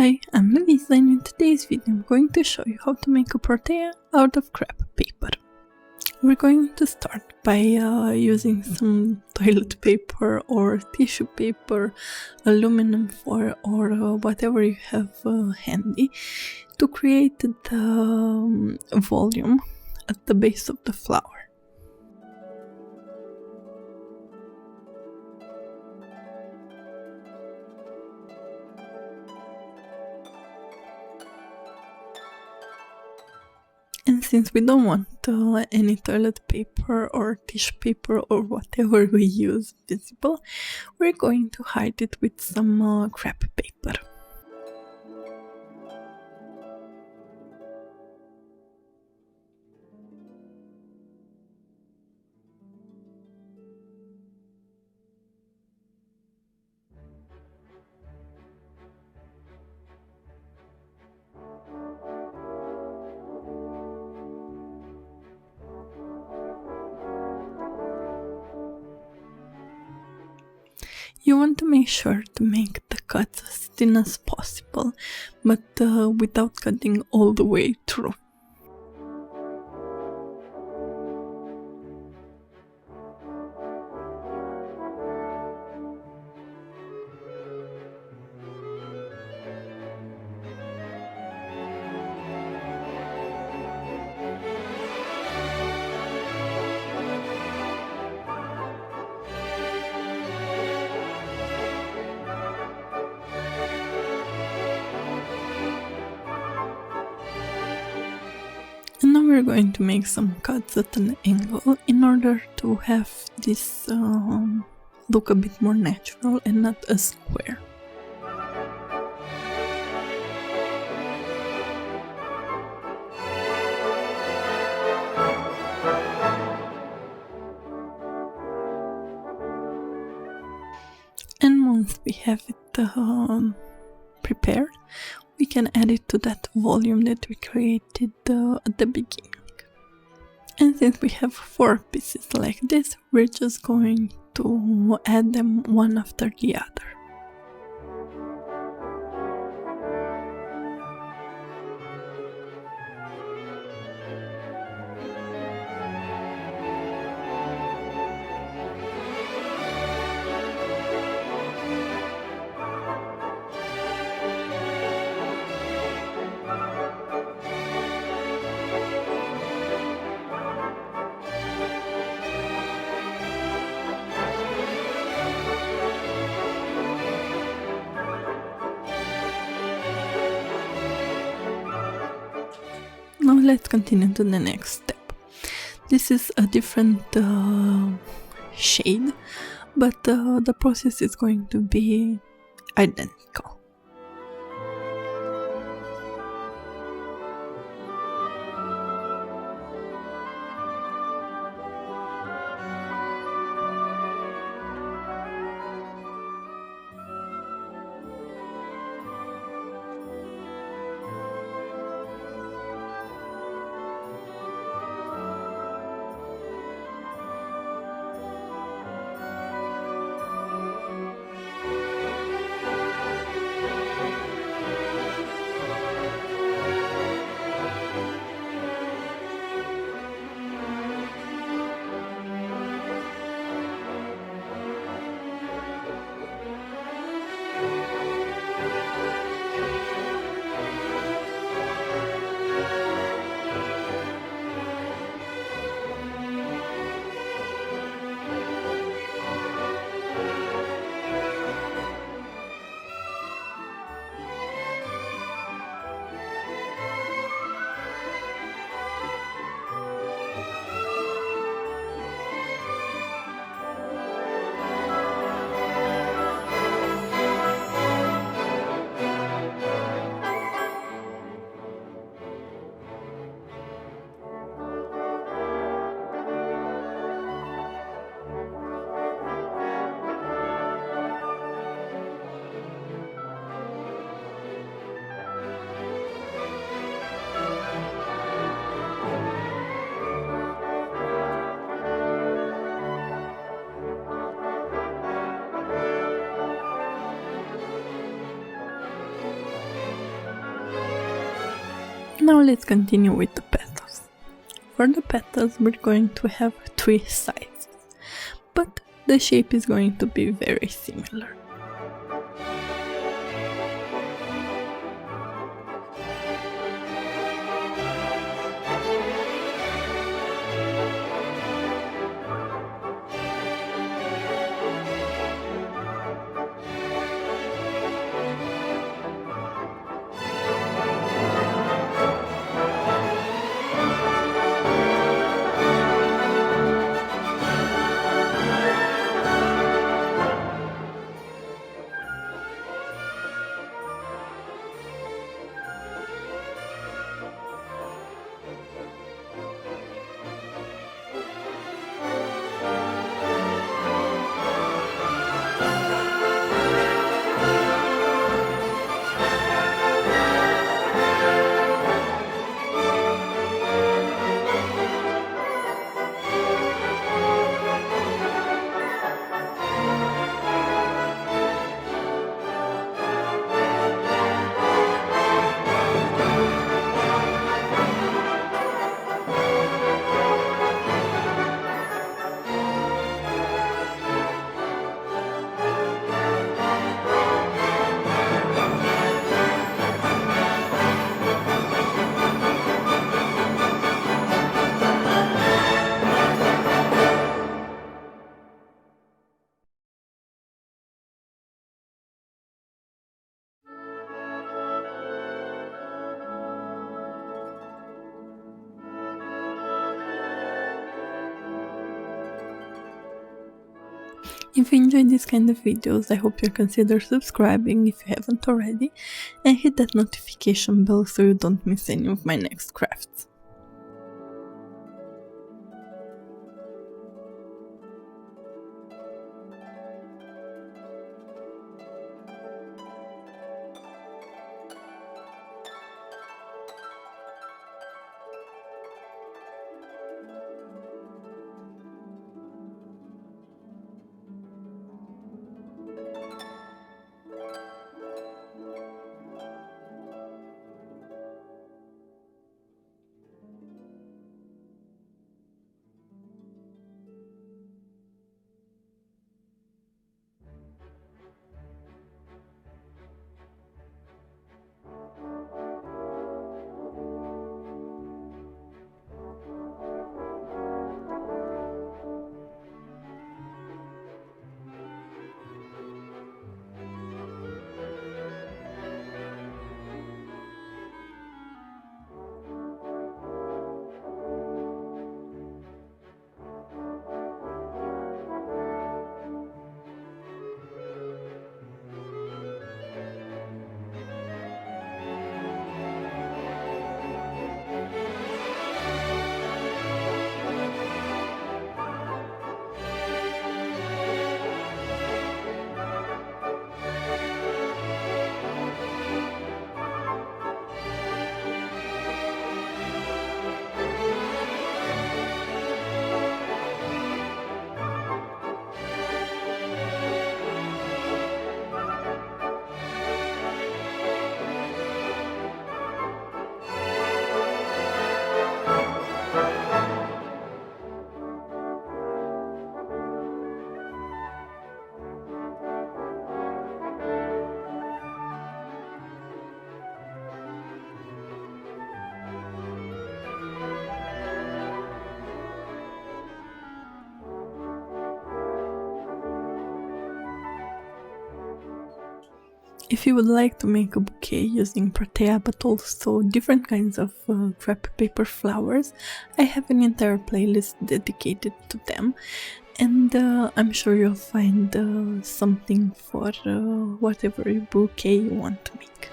Hi, I'm Louisa, and in today's video I'm going to show you how to make a protea out of crepe paper. We're going to start by using some toilet paper or tissue paper, aluminum foil, or whatever you have handy to create the volume at the base of the flower. And since we don't want any toilet paper or tissue paper or whatever we use visible, we're going to hide it with some crepe paper. You want to make sure to make the cuts as thin as possible, but without cutting all the way through. And now we're going to make some cuts at an angle in order to have this look a bit more natural and not a square. And once we have it prepared, we can add it to that volume that we created at the beginning. And since we have 4 pieces like this, we're just going to add them one after the other. Now let's continue to the next step. This is a different shade, but the process is going to be identical. Now let's continue with the petals. For the petals we're going to have 3 sizes, but the shape is going to be very similar. If you enjoyed this kind of videos, I hope you consider subscribing if you haven't already, and hit that notification bell so you don't miss any of my next crafts. If you would like to make a bouquet using Protea but also different kinds of crepe paper flowers, I have an entire playlist dedicated to them, and I'm sure you'll find something for whatever bouquet you want to make.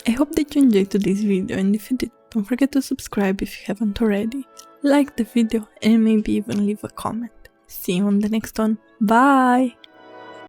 I hope that you enjoyed today's video, and if you did, don't forget to subscribe if you haven't already, like the video and maybe even leave a comment. See you on the next one, bye!